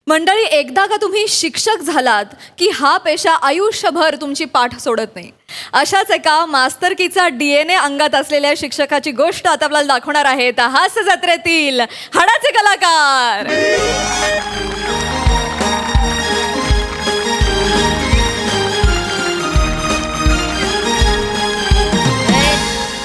मंडळी, एकदा का तुम्ही शिक्षक झालात की हा पेशा आयुष्यभर तुमची पाठ सोडत नाही. अशाच एका मास्तरकीचा DNA अंगात असलेल्या शिक्षकाची गोष्ट आता आपल्याला दाखवणार आहेत हास्य जत्रेतील हाडाचे कलाकार.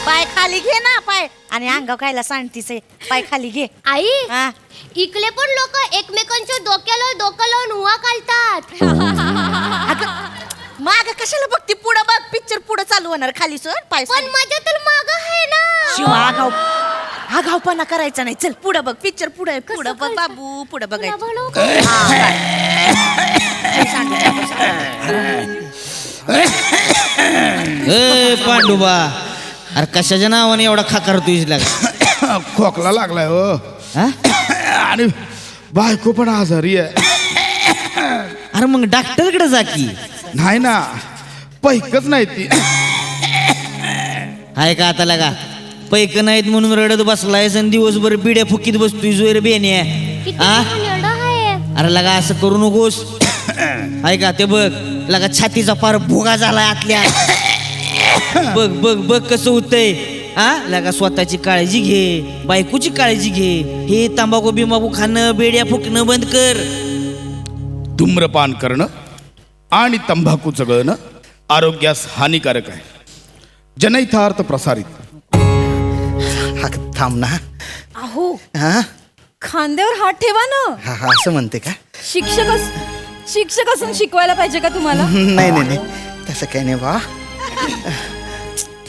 पाय खाली घे ना, पाय आणि अंगाव खायला सांगतीस पाय खाली घे. आई हा. इकडे पण लोक एकमेकांच्या डोक्याला डोकं लावून उवा घालतात. माग कशाला बघती, पुढं बघ, पिक्चर पुढं चालू होणार, खाली सर पाय पण माझ्या तर माग आहे ना. शिवा आगावपणा करायचा नाही. चल पुढं बघ, पिक्चर पुढं पुढं बघ बाबू, पुढं बघायचं. पांडुबा, अरे कशाच्या नावाने एवढा खाकार तुझी लाग? खोकला लागलाय हो. आणि बायको पण आजारी आहे. अरे मग डॉक्टरकडे जा की. नाही ना, पैकच नाही ती. हाय का आता लागा, पैक नाहीत म्हणून रडत बसलायस आणि दिवसभर बिड्या फुकीत बसतोय जोर बेने. अरे लगा असं करू नकोस. हाय का ते बघ लगा, छातीचा पार भोगा झालाय आतल्या. बघ बघ बघ कसं होतंय. लगा स्वतःची काळजी घे, बायकोची काळजी घे. हे तंबाखू बिंबाखू खाणं, बेड्या फुकणं बंद कर. धूम्रपान करणं आणि तंबाखू चगळणं आरोग्यास हानिकारक आहे. जनहितार्थ प्रसारित. थांब ना. अहो, हा खांद्यावर हात ठेवा ना. हा हा असं म्हणते का? शिक्षक असून शिकवायला पाहिजे का तुम्हाला? नाही नाही नाही, तसं काही नाही बा.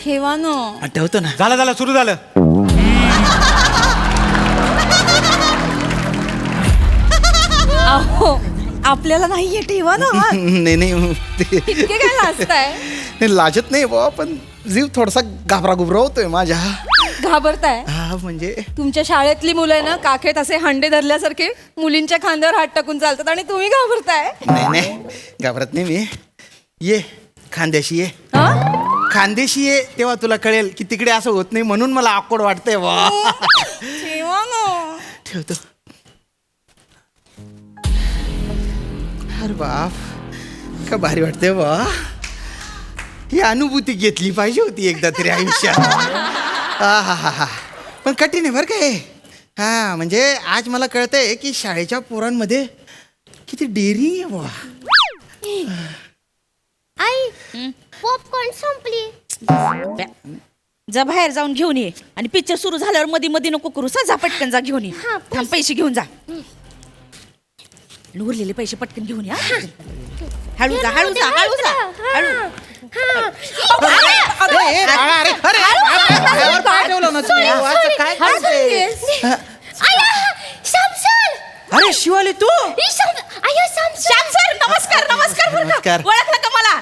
ठेवा ना. ठेवतो ना. झालं सुरू झालं. अहो, आपल्याला नाहीये, ठेवा ना हात. नाही नाही, इतके काय लाजताय? लाजत नाही बा, पण जीव थोडासा घाबरा गुबरा होतोय माझ्या. घाबरताय? हा म्हणजे तुमच्या शाळेतली मुलं आहे ना, काखेत असे हंडे धरल्यासारखे मुलींच्या खांद्यावर हात टाकून चालतात आणि तुम्ही घाबरताय. नाही नाही, घाबरत नाही मी. ये खांद्याशी ये, हा? खांद्याशी ये, तेव्हा तुला कळेल की तिकडे असं होत नाही, म्हणून मला आकोड वाटतंय बा. ठेवा ना. ठेवतो. अरे बाप, का भारी वाटतंय बा. ही अनुभूती घेतली पाहिजे होती एकदा तरी आयुष्यात. हा हा हा हा, पण कठीण आहे बरं काय. हा म्हणजे आज मला कळतंय की शाळेच्या पोरांमध्ये किती डेअरिंग आहे बा. आई पॉपकॉर्न संपली. जा बाहेर जाऊन घेऊन ये, आणि पिक्चर सुरू झाल्यावर मध्ये मध्ये नको करू. जा पटकन जा घेऊन ये. हा, थांब, पैसे घेऊन जा. उरलेले पैसे पटकन घेऊन या. हळू जा, हळू जा, हळू जा, हळू. काय करते? अरे शिवाली तू. श्याम सर, नमस्कार नमस्कार. नमस्कार. ओळखलं का मला?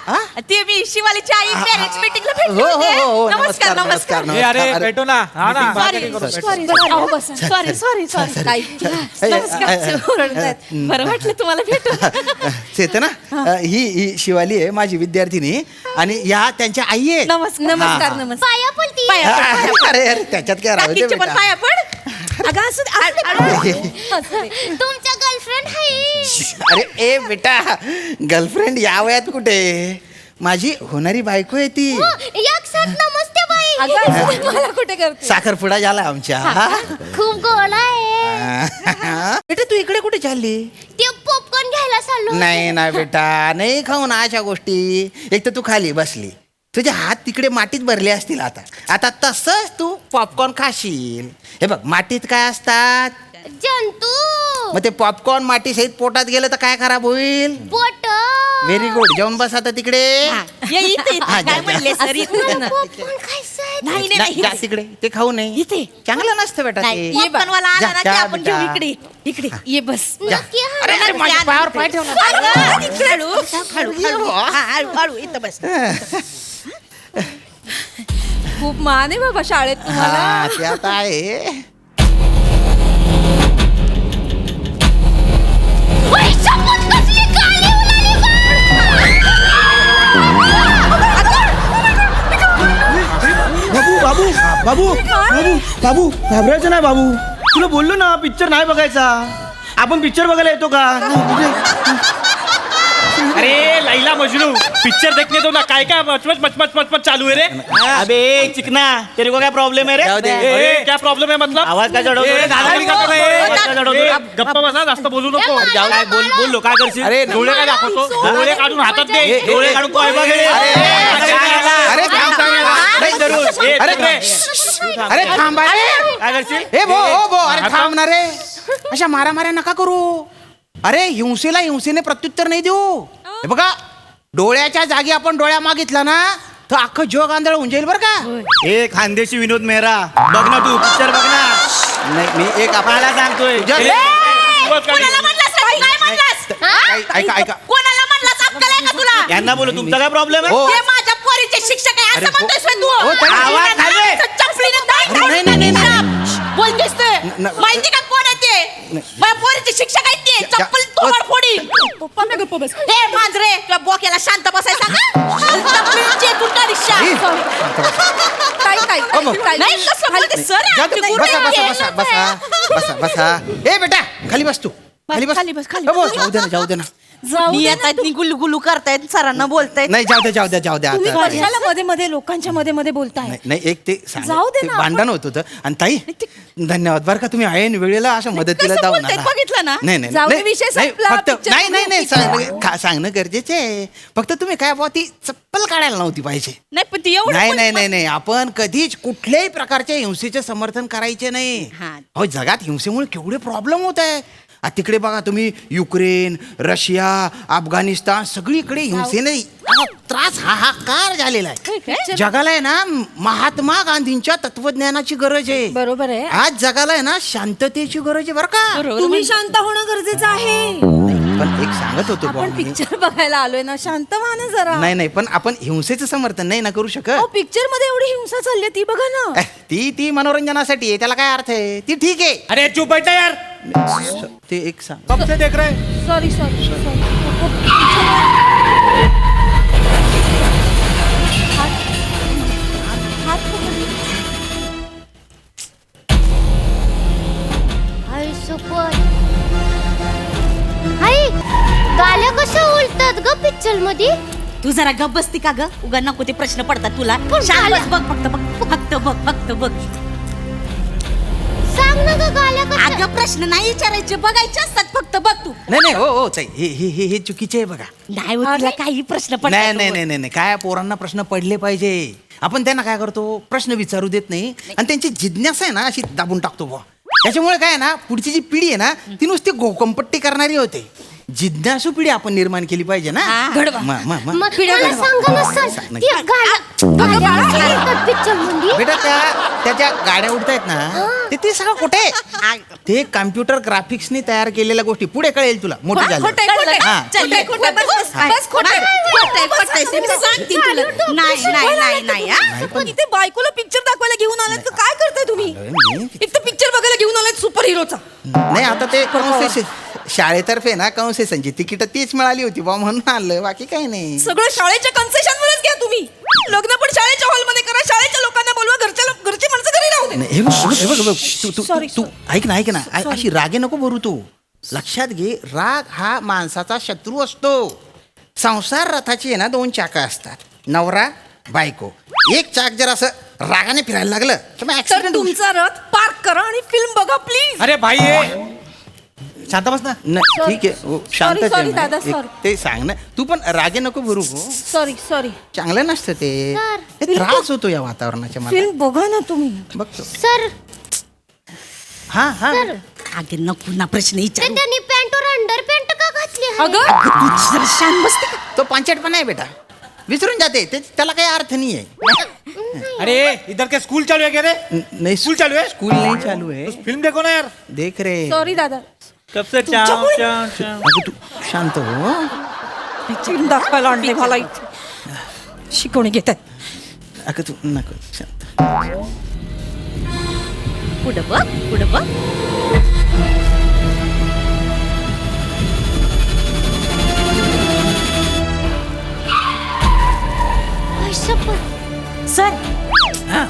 ते मी शिवालीची आई पॅरेंट्स मीटिंगला भेटले हो, हो, होते. हो, हो, नमस्कार नमस्कार. ए, अरे भेटो ना. हा ना. सॉरी, बरं वाटलं तुम्हाला भेटून. चेतना, ही शिवाली आहे माझी विद्यार्थिनी, आणि या त्यांच्या आई आहे. नमस्कार. पाया पडती. अरे अरे, त्याच्यात काय राहू दे काकींचे पण बेटा. पाया पड. अगं असं तुमच्या गर्लफ्रेंड आहे. अरे ए बेटा, गर्लफ्रेंड या वयात कुठे? माझी होणारी बायको आहे ती. एक साथ नमस्ते बाई. मला कुठे करते? साखरपुडा झाला आमच्या. खूप गोड आहे. बेटा तू इकडे कुठे चालली? ते पॉपकॉर्न घ्यायला चाललो. नाही ना बेटा, नाही खाऊ ना अशा गोष्टी. एक तर तू खाली बसली, तुझे हात तिकडे मातीत भरले असतील. आता तसंच तू पॉपकॉर्न खाशील. हे बघ, मातीत काय असतात? जंतू. मग ते पॉपकॉर्न माती सहित पोटात गेलं तर काय खराब होईल? पोट. व्हेरी गुड, जेवण बस आता तिकडे. ये इथे. हा, जा, काय जा. म्हणले सर? इथे ना. पॉपकॉर्न खायचंय. नाही नाही, जा नाही. तिकडे, ते खाऊ नये. इथे. चांगलं नसतं बेटा नाही, ते. ये पॉपकॉर्नवाला आला ना की जा, आपण बेटा. घेऊ. इकडे इकडे ये बस. नक्की हा. अरे, अरे, माझ्या पायावर पाय ठेव ना. हळू हळू हळू इथं बस. खूप मान आहे बाबा शाळेत तुम्हाला. हा, ते आता आहे. ओय, शपथ कसली गाली उडाली बा. बाबू बाबू बाबू बाबू बाबू घाबरायचं नाही बाबू. तुला बोललो ना पिक्चर नाही बघायचा. आपण पिक्चर बघायला येतो का? अरे लैला मजनू पिक्चर देखने दो ना काय काय मचमच मचमच मचमच चालू है रे अबे चिकना तेरे को क्या प्रॉब्लेम है रे? जाऊ दे. ए, क्या प्रॉब्लेम है मतलब आवाज काय चढवतो? ए, दादागिरी करतो का, ए? आवाज काय चढवतो? ए, गप्पा बसा जास्त बोलू नको जाऊ काय बोललो काय करशील? अरे डोळे काय दाखवतो डोळे काढून हातात दे डोळे काढून काय बघे? अरे थांब नाही जरूर ए, अरे रे. अरे थांब अरे काय करशील? हे भो हो भो अरे थांब ना रे अशा मारामाऱ्या नका करू अरे हिंसेला हिंसेने प्रत्युत्तर नाही देऊ हे बघा डोळ्याच्या जागी आपण डोळ्या मागितला ना तर अख्खं जग आंधळ होऊन जाईल बरं का ए खानदेशी विनोद मेहरा बघ ना तू पिक्चर बघ ना. नाही मी एक मला सांगतोय तुझ्या- ए, सुरुवात करू. कोणाला म्हणलास रे? काय म्हणलास? ऐका ऐका कोणाला म्हणलास? अक्कल आहे का तुला? यांना बोलू तुमचा काय प्रॉब्लेम आहे? हो. हे माझ्या पोरीचे शिक्षक आहे अरे असं हो. म्हणतोयस तू हो, ताई. आवाज खाली. चपलीने दात अरे, नाही, नाही, नाही, नाही. बोलतेस ते न- माहिती का कोण आहे ते माझ्या पोरीचे शिक्षक आहेत ते जा- चप्पल तोड फोडी हे मांजरे तुला बोक्याला शांत बसाय सांगा चपलीचे कुठं रिक्षा नाही कसं बोलते सर जा तू. बसा बसा बसा बसा बसा बसा ए बेटा खाली बस तू खाली बस खाली बस, खाली हो, बस. जाऊ दे ना जाऊ दे ना येत आहेत गुलू गुलू करतायत सरांना बोलतायत नाही जाऊ दे जाऊ दे जाऊ दे तुम्ही आता कशाला मध्ये मध्ये लोकांच्या मध्ये मध्ये बोलताय नाही नाही, एक ते सांग जाऊ दे ते ना, भांडण होत होतं आणि ताई धन्यवाद बरं का तुम्ही ऐन वेळेला अशा मदतीला कसं जाऊन बोलतायत, आला. बघितलं ना? नाही नाही जाऊ दे, नाही, विषय नाही, संपला, फक्त picture नाही नाही नाही बघू. सांगणं गरजेचं आहे फक्त तुम्ही काय बुवा ती चप्पल काढायला नव्हती पाहिजे नाही पण ती एवढं नाही पण- नाही नाही नाही आपण कधीच कुठल्याही प्रकारच्या हिंसेचे समर्थन करायचे नाही हा. अहो जगात हिंसेमुळे केवढे प्रॉब्लेम होत आहे तिकडे बघा तुम्ही युक्रेन रशिया अफगाणिस्तान सगळीकडे हिंसेने त्रास हाहाकार झालेला आहे काय? जगाला आहे ना महात्मा गांधींच्या तत्वज्ञानाची गरज आहे बरोबर आहे. आज जगाला आहे ना शांततेची गरज आहे बरं का तुम्ही शांत होणं गरजेचं आहे पण एक सांगत होतो बुवा मी. पिक्चर बघायला आलोय ना शांत व्हा ना जरा नाही नाही पण आपण हिंसेचं समर्थन नाही ना करू शकत पिक्चर मध्ये एवढी हिंसा चालली ती बघा ना ती मनोरंजनासाठी आहे त्याला काय अर्थ आहे ती ठीक आहे अरे चुप बैठा यार ते एक सांग कब से देख रहे हैं? सॉरी सॉरी आई सुपर आई गाल्या कशा उलटतात ग पिक्चर मध्ये तू जरा गप बसती का ग उगा नको ते प्रश्न पडतात तुला शांत बस, बघ फक्त बघ सांग ना ग गाल्या कशा अगं प्रश्न नाही विचारायचे बघायचे असतात फक्त बघ तू नाही नाही हो हो ताई, हे चुकीचे आहे बघा नाही होत तुला काही प्रश्न पडतात नाही नाही नाही नाही नाही. काय पोरांना प्रश्न पडले पाहिजे आपण त्यांना काय करतो प्रश्न विचारू देत नाही आणि त्यांची जिज्ञासा आहे ना अशी दाबून टाकतो बुवा त्याच्यामुळे काय आहे ना पुढची जी पिढी आहे ना ती नुसती गोकंपट्टी करणारी होते जिज्ञासू पिढी आपण निर्माण केली पाहिजे ना घडवा. मग मग मला सांगा ना सर सांग ना. ती गाल्या पिक्चर मध्ये बेटा त्याच्या गाड्या उडतायत ना ते सगळं कुठे ते कम्प्युटर ग्राफिक्सनी तयार केलेल्या गोष्टी पुढे कळेल तुला मोठी झाली हा. इथे बायकोला पिक्चर दाखवायला घेऊन आलात तर काय करताय तुम्ही मी- इथं पिक्चर बघायला घेऊन आलात सुपर हिरोचा नाही आता ते कन्सेशन शाळेतर्फे ना कन्सेशनची तिकीट तीच मिळाली होती बा म्हणून आणलं बाकी काही नाही सगळं शाळेच्या कन्सेशन वरच घ्या तुम्ही लग्न पण शाळेच्या हॉलमध्ये करा शाळेच्या लोकांना बोलवा घरची माणसं घरी राहू दे नाही, हे बघ तू Sorry, तू ऐक ना अशी रागे नको भरू तू लक्षात घे राग हा माणसाचा शत्रू असतो संसार रथाची आहे ना 2 चाकं असतात नवरा बायको एक चाक जर असं रागाने फिरायला लागलं तर मग तर ऍक्सिडेंट तुमचा रथ पार्क करा आणि फिल्म बघा प्लीज अरे भाई ये शांत बस ना ठीक आहे हो, शांतच आहे sorry, ना. दादा, एक sorry. ते सांग ना तू पण रागे नको भरू हो सॉरी चांगलं नसतं ते सर, हे त्रास होतो या वातावरणाच्या मला फिल्म बघा ना तुम्ही बघतो सर हा हा सर अगे नको ना प्रश्न ते विचारू त्यांनी पॅन्टवर अंडर पॅन्ट का घातली आहे? अगं तू जरा शांत बसते का तो पांचटपणा आहे बेटा विसरून जाते त्याला काही अर्थ नाही आहे अरे इधर के स्कूल चालू है क्या रे नाही स्कूल चालू है स्कूल नाही चालू आहे फिल्म देखो ना यार देख रे सॉरी दादा कब से अगं तू शांत हो फिल्म दाखवायला आणले मला इथे शिकवणी घेतात अगं तू नको शांत पुढं बघ आई शपथ.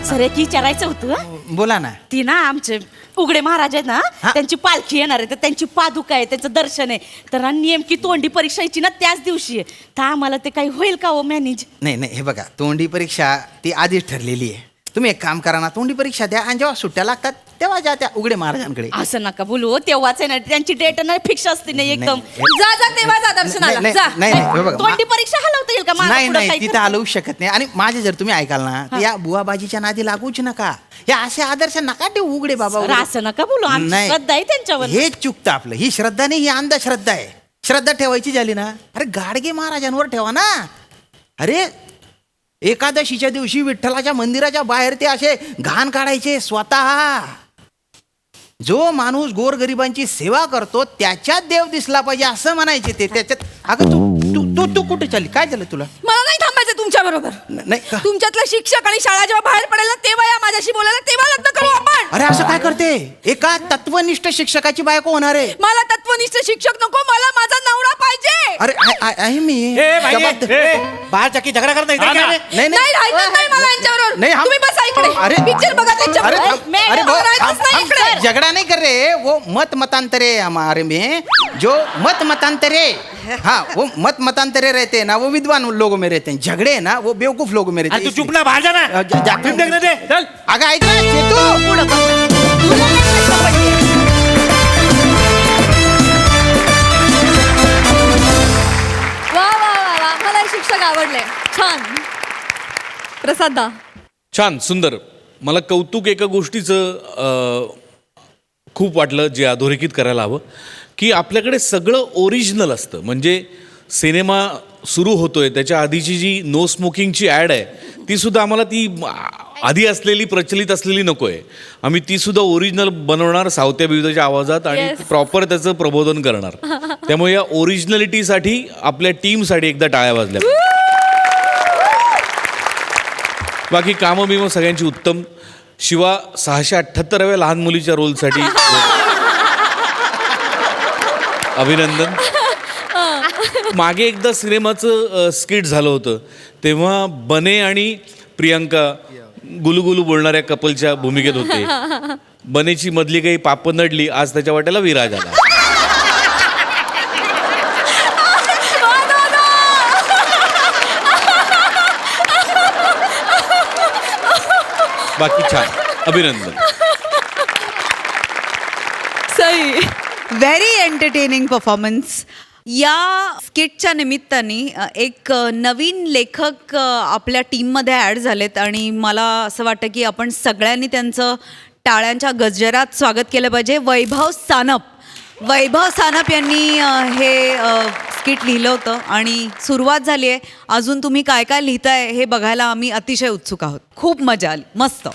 सर एक विचारायचं होतं हं? बोला ना ती ना आमचे उघडे महाराज आहेत ना त्यांची पालखी येणार आहे तर त्यांची पादुका आहे त्यांचं दर्शन आहे तर नेमकी तोंडी परीक्षा यायची ना त्याच दिवशी आहे तर आम्हाला ते काही होईल का हो मॅनेज? नाही नाही, हे बघा, तोंडी परीक्षा ती आधीच ठरलेली आहे. तुम्ही एक काम करा ना, तोंडी परीक्षा द्या आणि जेव्हा सुट्ट्या लागतात तेव्हा जा त्या उघडे महाराजांकडे. असं नका बोलू, तेव्हाच आहे ना त्यांची डेट ना फिक्स असते नाही एकदम. नाही. जा जा तेव्हा जा दर्शनाला नाही, जा. नाही, नाही, हे बघा, तोंडी परीक्षा हलवता येईल का मला नाही पुढं नाही, काही तिथं करता? हलवू शकत नाही. आणि माझे जर तुम्ही ऐकाल ना तर या बुवाबाजीच्या नादी लागूच नका. या असे आदर्श नका ते उघडे बाबा सर, उघडे. असं नका बोलू, आमची नाही. श्रद्धा आहे त्यांच्यावर. हेच चुकतं आपलं. ही श्रद्धा नाही, ही अंधश्रद्धा आहे. श्रद्धा ठेवायची झाली ना, अरे गाडगे महाराजांवर ठेवा ना. अरे एकादशीच्या दिवशी विठ्ठलाच्या मंदिराच्या बाहेर ते असे घाण काढायचे स्वतः. जो माणूस गोरगरिबांची सेवा करतो त्याच्यात देव दिसला पाहिजे असं म्हणायचे ते. त्याच्यात अगं तू तू तू तू कुठे चालली? काय झालं तुला? मला नाही थांबायचं तुमच्या बरोबर. नाही का? तुमच्यातला शिक्षक आणि शाळा जेव्हा बाहेर पडेल ना तेव्हा या माझ्याशी बोलायला, तेव्हा लग्न करू आपण. अरे असं काय करते? एका तत्वनिष्ठ शिक्षकाची बायको होणार आहे. मला तत्वनिष्ठ शिक्षक नको, मला माझा नवरा पाहिजे. अरे आहे मी. बाहेर चक्की झगडा करता इथे काय रे? नाही नाही राहायचं नाही मला यांच्याबरोबर. नहीं हम तुम्ही बसा इकडे. अरे पिक्चर बघा त्यांच्याबरोबर. अरे मैं अरे वो राहायचंच नाही इकडे. झगड़ा नहीं कर रहे, वो मत मतांतरे हमारे में जो मत मतांतरे, हाँ वो मत मतांतरे रहते हैं ना, वो विद्वान लोगों में रहते हैं. झगड़े हैं ना वो बेवकूफ लोगों में रहते अरे हैं. तू चुप ना, बाहेर जा ना. फिल्म देखने दे, चल. अगं ऐक ना चेतू. पुढं बघ. तुला काय प्रश्न पडले? वा वा वा वा, मला हे शिक्षक आवडले. छान. प्रसादा. छान, सुंदर. मला कौतुक एका गोष्टीचं खूप वाटलं, जे अधोरेखित करायला हवं, की आपल्याकडे सगळं ओरिजिनल असतं. म्हणजे सिनेमा सुरू होतोय त्याच्या आधीची जी नो स्मोकिंगची ॲड आहे ती सुद्धा आम्हाला ती आधी असलेली प्रचलित असलेली नको आहे. आम्ही ती सुद्धा ओरिजिनल बनवणार सावत्या बिवत्याच्या आवाजात आणि Yes. प्रॉपर त्याचं प्रबोधन करणार. त्यामुळे या ओरिजिनॅलिटीसाठी आपल्या टीमसाठी एकदा टाळ्या वाजल्या. बाकी कामं बिमं सगळ्यांची उत्तम. शिवा 678व्या लहान मुलीच्या रोलसाठी अभिनंदन. मागे एकदा सिनेमाचं स्किट झालं होतं तेव्हा बने आणि प्रियंका गुलुगुलू बोलणाऱ्या कपलच्या भूमिकेत होते. बनेची मधली काही पाप नडली, आज त्याच्या वाट्याला विराज आला. बाकी छान, अभिनंदन. सई. Very entertaining performance. या स्किटच्या निमित्ताने एक नवीन लेखक आपल्या टीममध्ये ॲड झालेत आणि मला असं वाटतं की आपण सगळ्यांनी त्यांचं टाळ्यांच्या गजरात स्वागत केलं पाहिजे. वैभव सानप यांनी हे स्किट लिहिलं होतं आणि सुरुवात झाली आहे. अजून तुम्ही काय काय लिहिताय हे बघायला आम्ही अतिशय उत्सुक आहोत. खूप मजा आली, मस्त.